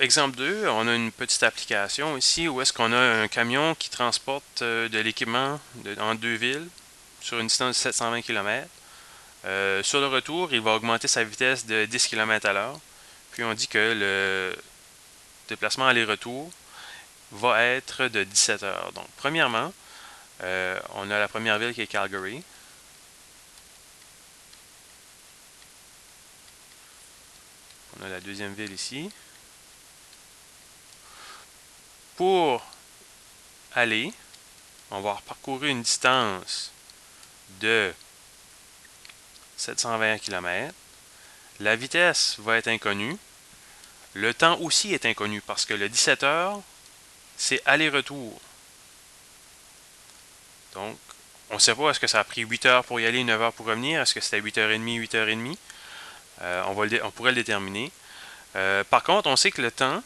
exemple 2, on a une petite application ici où est-ce qu'on a un camion qui transporte de l'équipement en deux villes sur une distance de 720 km. Sur le retour, il va augmenter sa vitesse de 10 km à l'heure. Puis on dit que le déplacement aller-retour va être de 17 heures. Donc, premièrement, on a la première ville qui est Calgary. On a la deuxième ville ici. Pour aller, on va parcourir une distance de 720 km. La vitesse va être inconnue. Le temps aussi est inconnu parce que le 17 heures, c'est aller-retour. Donc, on ne sait pas est-ce que ça a pris 8 heures pour y aller, 9 heures pour revenir. Est-ce que c'était 8h30, 8h30? On pourrait le déterminer. Par contre, on sait que le temps,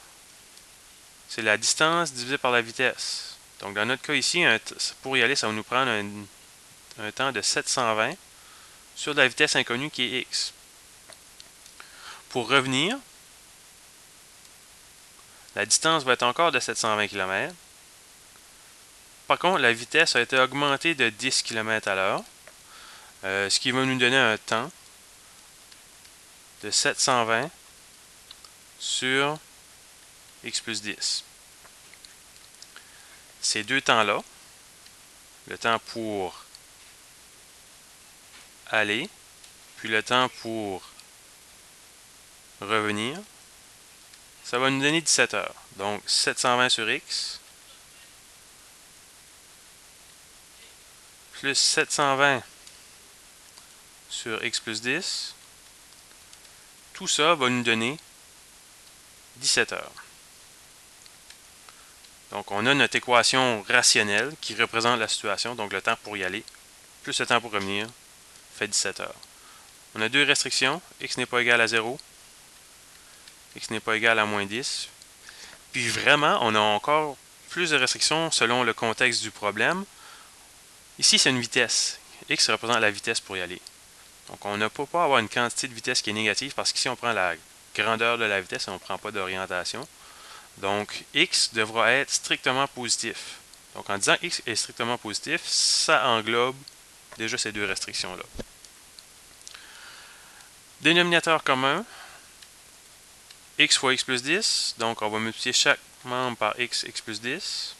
c'est la distance divisée par la vitesse. Donc, dans notre cas ici, pour y aller, ça va nous prendre un temps de 720 sur la vitesse inconnue qui est x. Pour revenir, la distance va être encore de 720 km. Par contre, la vitesse a été augmentée de 10 km à l'heure, ce qui va nous donner un temps de 720 sur x plus 10. Ces deux temps-là, le temps pour aller, puis le temps pour revenir, ça va nous donner 17 heures. Donc 720 sur x plus 720 sur x plus 10. Tout ça va nous donner 17 heures. Donc on a notre équation rationnelle qui représente la situation, donc le temps pour y aller, plus le temps pour revenir, fait 17 heures. On a deux restrictions, x n'est pas égal à 0, x n'est pas égal à moins 10. Puis vraiment, on a encore plus de restrictions selon le contexte du problème. Ici, c'est une vitesse. X représente la vitesse pour y aller. Donc, on ne peut pas avoir une quantité de vitesse qui est négative parce qu'ici, on prend la grandeur de la vitesse et on ne prend pas d'orientation. Donc, X devra être strictement positif. Donc, en disant X est strictement positif, ça englobe déjà ces deux restrictions-là. Dénominateur commun, X fois X plus 10. Donc, on va multiplier chaque membre par X plus 10.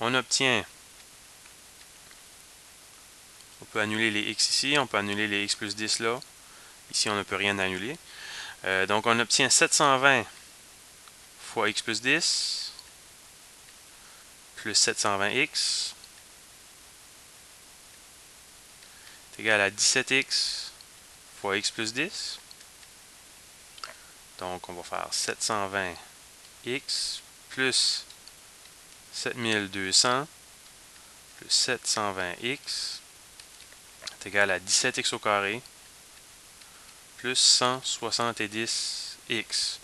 On obtient, on peut annuler les x ici, on peut annuler les x plus 10 là. Ici, on ne peut rien annuler. Donc, on obtient 720 fois x plus 10 plus 720x est égal à 17x fois x plus 10. Donc, on va faire 720x plus 7200 plus 720x est égal à 17x au carré plus 170x.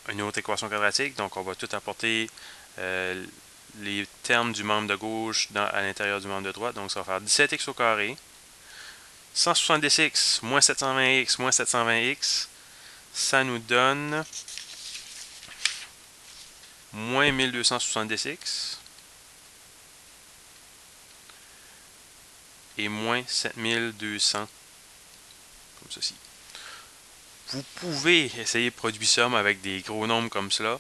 Une autre équation quadratique, donc on va tout apporter les termes du membre de gauche à l'intérieur du membre de droite. Donc ça va faire 17x au carré, 170x moins 720x moins 720x, ça nous donne moins 1270x et moins 7200, comme ceci. Vous pouvez essayer de produire somme avec des gros nombres comme cela.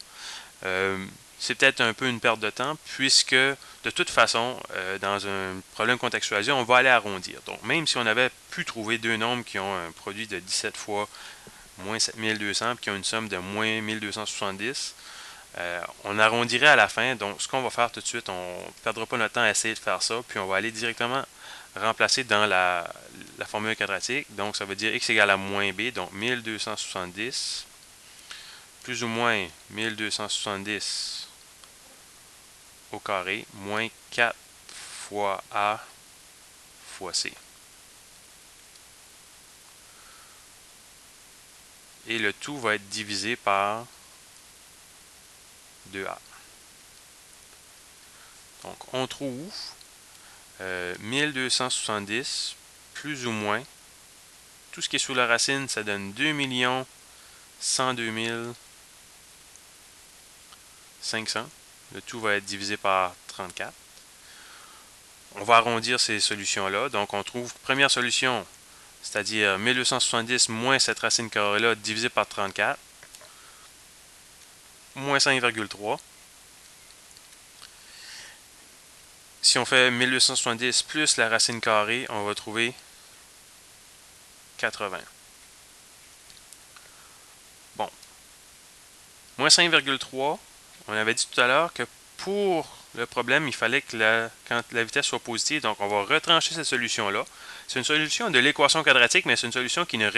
C'est peut-être un peu une perte de temps, puisque de toute façon, dans un problème contextualisé, on va aller arrondir. Donc, même si on avait pu trouver deux nombres qui ont un produit de 17 fois moins 7200, puis qui ont une somme de moins 1270, on arrondirait à la fin. Donc, ce qu'on va faire tout de suite, on ne perdra pas notre temps à essayer de faire ça, puis on va aller directement remplacer dans la formule quadratique. Donc, ça veut dire x égale à moins b, donc 1270 plus ou moins 1270 au carré, moins 4 fois A fois C. Et le tout va être divisé par 2A. Donc, on trouve 1270, plus ou moins. Tout ce qui est sous la racine, ça donne 2 102 500. Le tout va être divisé par 34. On va arrondir ces solutions-là. Donc, on trouve première solution, c'est-à-dire 1270 moins cette racine carrée-là divisé par 34, moins 5,3. Si on fait 1270 plus la racine carrée, on va trouver 80. Bon. Moins 5,3, on avait dit tout à l'heure que pour le problème, il fallait que quand la vitesse soit positive, donc on va retrancher cette solution-là. C'est une solution de l'équation quadratique, mais c'est une solution qui ne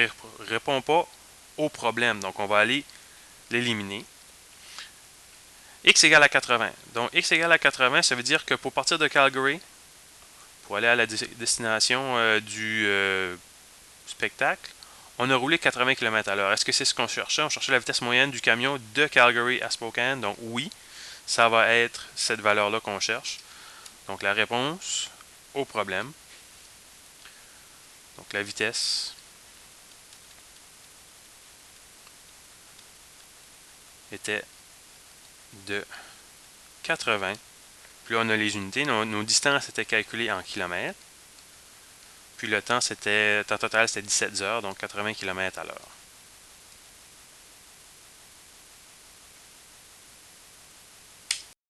répond pas au problème. Donc on va aller l'éliminer. X égale à 80. Donc x égale à 80, ça veut dire que pour partir de Calgary, pour aller à la destination du spectacle, on a roulé 80 km/h. Est-ce que c'est ce qu'on cherchait? On cherchait la vitesse moyenne du camion de Calgary à Spokane. Donc oui, ça va être cette valeur-là qu'on cherche. Donc la réponse au problème. Donc la vitesse était de 80. Puis là, on a les unités. Nos distances étaient calculées en kilomètres. Puis le temps total, c'était 17 heures, donc 80 km/h.